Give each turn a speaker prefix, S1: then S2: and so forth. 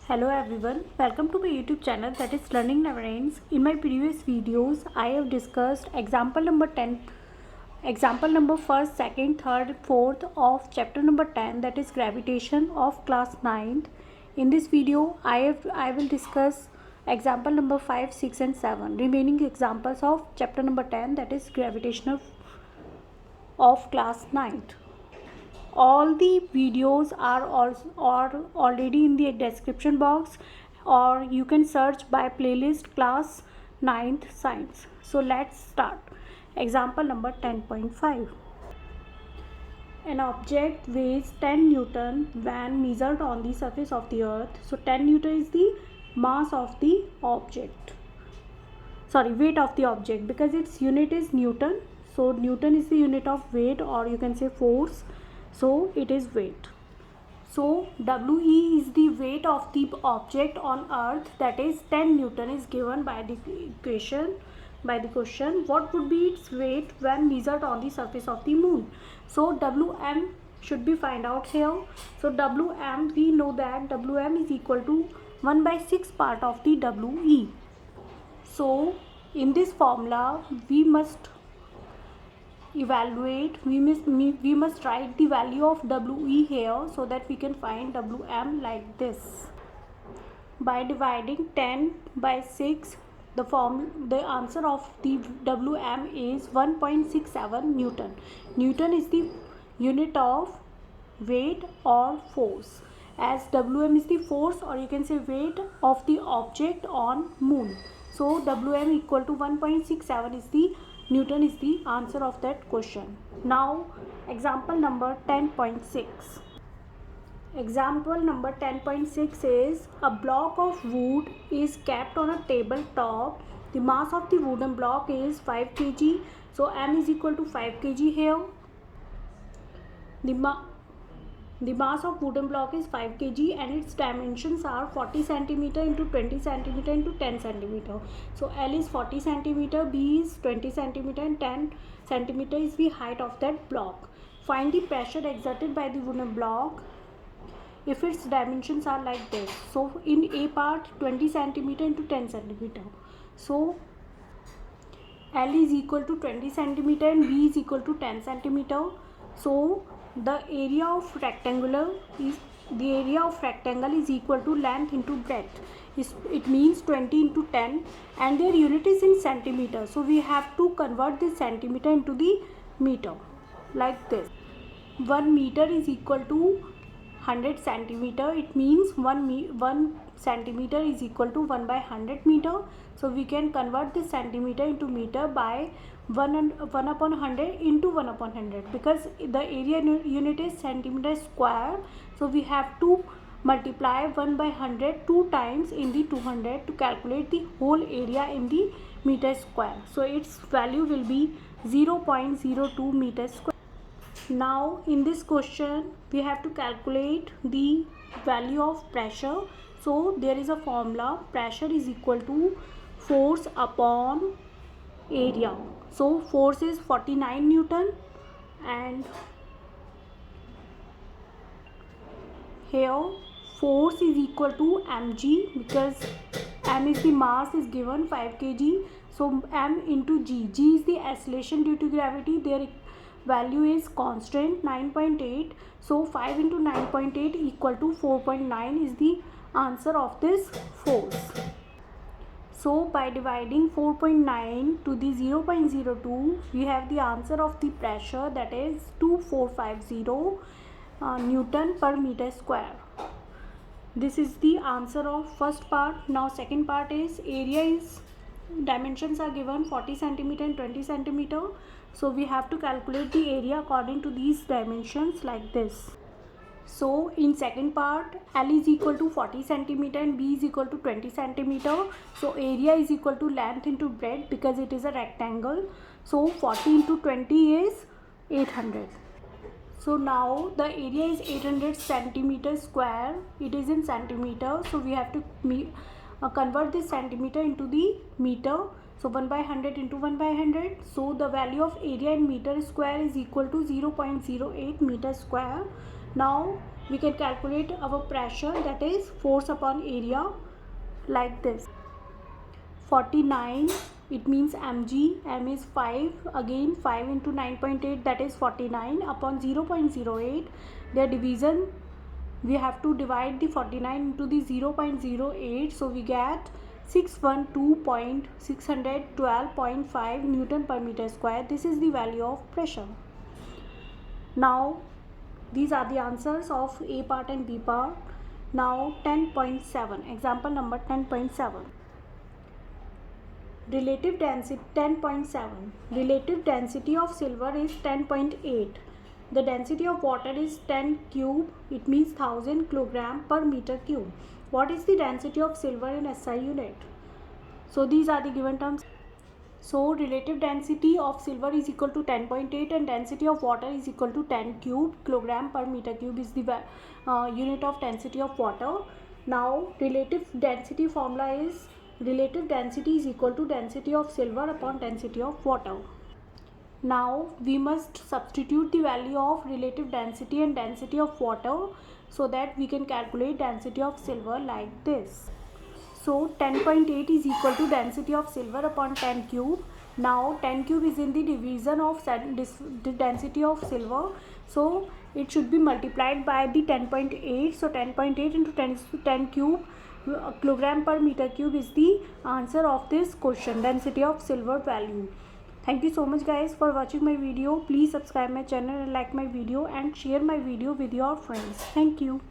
S1: Hello everyone, welcome to my YouTube channel, that is Learning Never Ends. In my previous videos, I have discussed example number 10, example number 1st, 2nd, 3rd, 4th of chapter number 10, that is gravitation of class 9th. In this video, I will discuss example number 5, 6 and 7, remaining examples of chapter number 10, that is gravitational of class 9th. All the videos are already in the description box, or you can search by playlist class 9th science. So let's start. Example number 10.5. An object weighs 10 Newton when measured on the surface of the earth. So 10 Newton is the mass of the object, weight of the object, because its unit is Newton. So Newton is the unit of weight, or you can say force. So it is weight. So We is the weight of the object on earth, that is 10 Newton is given by the equation, by the question. What would be its weight when measured on the surface of the moon? So Wm should be find out here. So Wm, we know that Wm is equal to 1/6 part of the We. So in this formula we must evaluate, we must write the value of We here, so that we can find Wm like this. By dividing 10 by 6, the answer of the Wm is 1.67 Newton. Newton is the unit of weight or force, as Wm is the force, or you can say weight of the object on moon. So Wm equal to 1.67 is the Newton is the answer of that question. Now example number 10.6. Example number 10.6 is a block of wood is kept on a table top. The mass of the wooden block is 5 kg. So M is equal to 5 kg here. The mass of wooden block is 5 kg and its dimensions are 40 cm into 20 cm into 10 cm. So L is 40 cm, B is 20 cm and 10 cm is the height of that block. Find the pressure exerted by the wooden block if its dimensions are like this. So in A part 20 cm into 10 cm. So L is equal to 20 cm and B is equal to 10 cm. So the area of rectangle is equal to length into breadth. It means 20 into 10, and their unit is in centimeter. So we have to convert this centimeter into the meter like this. 1 meter is equal to 100 centimeter. It means 1 centimeter is equal to 1 by 100 meter. So we can convert this centimeter into meter by 1 upon 100 into 1 upon 100, because the area unit is centimeter square. So we have to multiply 1 by 100 two times in the 200 to calculate the whole area in the meter square. So its value will be 0.02 meter square. Now in this question we have to calculate the value of pressure. So there is a formula: pressure is equal to force upon area. So force is 49 Newton, and here force is equal to mg, because m is the mass is given 5 kg. So m into g is the acceleration due to gravity. Their value is constant 9.8. So 5 into 9.8 equal to 4.9 is the answer of this force. So by dividing 4.9 to the 0.02, we have the answer of the pressure, that is 2450 Newton per meter square. This is the answer of first part. Now second part is dimensions are given 40 centimeter and 20 centimeter. So we have to calculate the area according to these dimensions like this. So in second part, L is equal to 40 centimeter and B is equal to 20 centimeter. So area is equal to length into breadth, because it is a rectangle. So 40 into 20 is 800. So now the area is 800 centimeter square. It is in centimeter. So we have to convert this centimeter into the meter. So 1 by 100 into 1 by 100. So the value of area in meter square is equal to 0.08 meter square. Now we can calculate our pressure, that is force upon area, like this. 49, it means mg, m is 5, again 5 into 9.8, that is 49 upon 0.08. their division, we have to divide the 49 into the 0.08, so we get 612.5 Newton per meter square. This is the value of pressure. Now these are the answers of A part and B part. Now 10.7, example number 10.7. Relative density 10.7. Relative density of silver is 10.8. The density of water is 10 cube. It means 1000 kilogram per meter cube. What is the density of silver in SI unit? So these are the given terms. So relative density of silver is equal to 10.8 and density of water is equal to 10 cube. Kilogram per meter cube is the unit of density of water. Now relative density formula is relative density is equal to density of silver upon density of water. Now we must substitute the value of relative density and density of water so that we can calculate density of silver like this. So 10.8 is equal to density of silver upon 10 cube. Now 10 cube is in the division of the density of silver, so it should be multiplied by the 10.8. so 10.8 into 10 cube kilogram per meter cube is the answer of this question, density of silver value. Thank you so much guys for watching my video. Please subscribe my channel and like my video and share my video with your friends. Thank you.